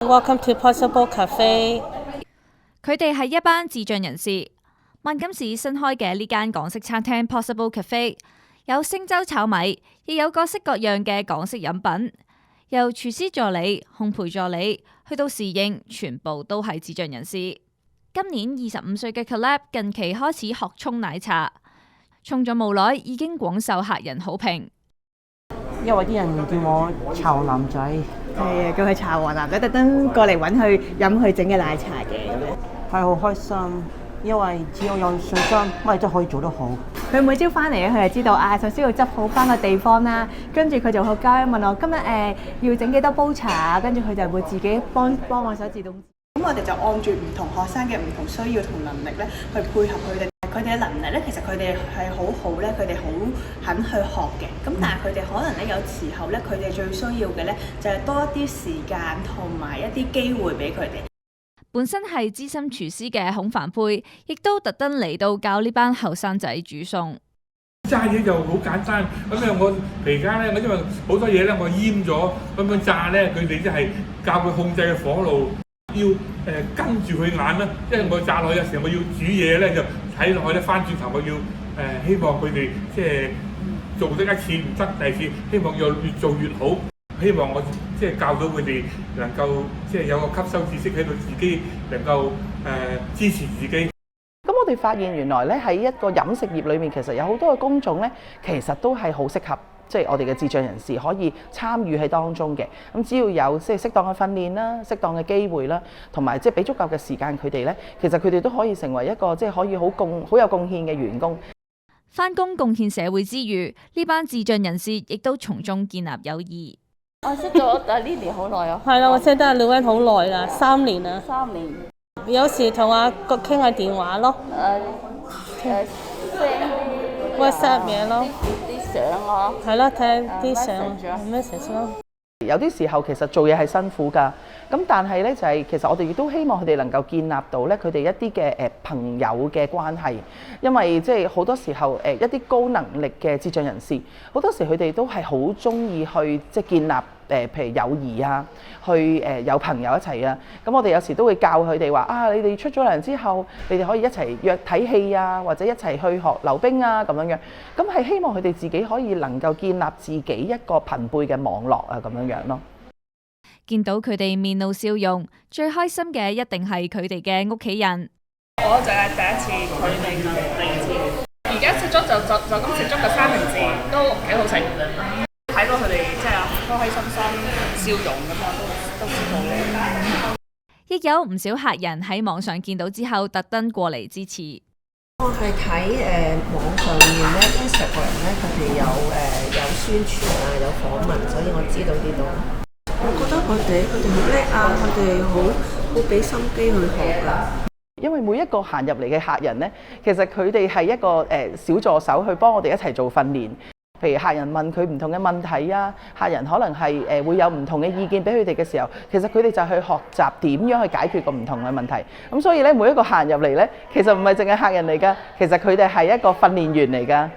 Welcome to Possible Cafe。佢哋係一班智障人士。萬錦市新開嘅呢間港式餐廳 Possible Cafe， 有星洲炒米，亦有各式各樣嘅港式飲品，由廚師助理、烘焙助理去到侍應，全部都係智障人士。今年25歲嘅 Caleb 近期開始學沖奶茶，沖咗冇耐已經廣受客人好評。因為啲人叫我潮男仔，係啊，叫佢茶王男仔，特登過嚟揾佢飲佢整嘅奶茶嘅咁樣。係好開心，因為只要有信心，乜嘢都可以做得好。佢每朝翻嚟咧，佢就知道首先要執好翻個地方啦，跟住佢就好交問我今日要整幾多煲茶，跟住佢就會自己幫我手自動。咁我哋就按住唔同學生嘅唔同需要同能力咧，去配合佢哋。佢哋嘅能力咧，其實佢哋係好好咧，佢哋好肯去學嘅。咁但係佢哋可能咧，有時候咧，佢哋最需要嘅咧，就係多一啲時間同埋一啲機會俾佢哋。本身係資深廚師嘅孔凡佩，亦都特登嚟到教呢班後生仔煮餸。炸嘢就好簡單，咁樣我而家咧，我因為好多嘢咧，我醃咗咁樣炸咧，佢哋即係教佢控制嘅火爐，要跟住佢眼啦。因為我炸落去有時候我要煮嘢咧，就睇落去咧，翻轉頭我要希望佢哋即係做得一次唔得第二次，希望要越做越好。希望我即係教到佢哋能夠即係有個吸收知識喺度，自己能夠支持自己。咁我哋發現原來咧喺一個飲食業裏面，其實有好多嘅工種咧，其實都係好適合即係我哋嘅智障人士可以參與喺當中嘅。咁只要有即係適當嘅訓練啦、適當嘅機會啦，同埋即係俾足夠嘅時間佢哋咧，其實佢哋都可以成為一個即係可以好有貢獻嘅員工。返工貢獻社會之餘，呢班智障人士亦都從中建立友誼。我識咗阿 Lily 好耐啊。係啦，我識得阿 Luan 好耐啦，3年啦。3年。有時同阿國傾下電話咯。send WhatsApp 嘢咯。啲相啊。係咯，睇啲相 message 咯。有啲時候其實做嘢係辛苦㗎，咁但係咧就係其實我哋亦都希望佢哋能夠建立到咧佢哋一啲嘅朋友嘅關係，因為即係好多時候一啲高能力嘅智障人士，好多時佢哋都係好鍾意去即係建立譬如友誼啊，去有朋友一齊啊，咁我哋有時都會教佢哋話啊，你哋出咗糧之後，你哋可以一齊約睇戲啊，或者一齊去學溜冰啊咁樣樣，咁係希望佢哋自己可以能夠建立自己一個朋輩嘅網絡啊咁樣樣咯。見到佢哋面露笑容，最開心嘅一定係佢哋嘅屋企人。我就係第一次，佢哋就第二次。而家食咗就咁食咗個三明治，都幾好食。睇到佢哋即係開開心心笑容咁樣，都知道嘅。亦有唔少客人喺網上見到之後，特登過嚟支持。我係睇網上面咧 Instagram 咧，佢哋有宣傳啊，有訪問，所以我知道呢度。我覺得佢哋好叻啊，佢哋好俾心機去學啊。因為每一個行入嚟嘅客人咧，其實佢哋係一個小助手去幫我哋一齊做訓練。譬如客人問佢唔同嘅問題啊，客人可能係會有唔同嘅意見俾佢哋嘅時候，其實佢哋就去學習點樣去解決個唔同嘅問題。咁所以咧，每一個客人入嚟咧，其實唔係淨係客人嚟㗎，其實佢哋係一個訓練員嚟㗎。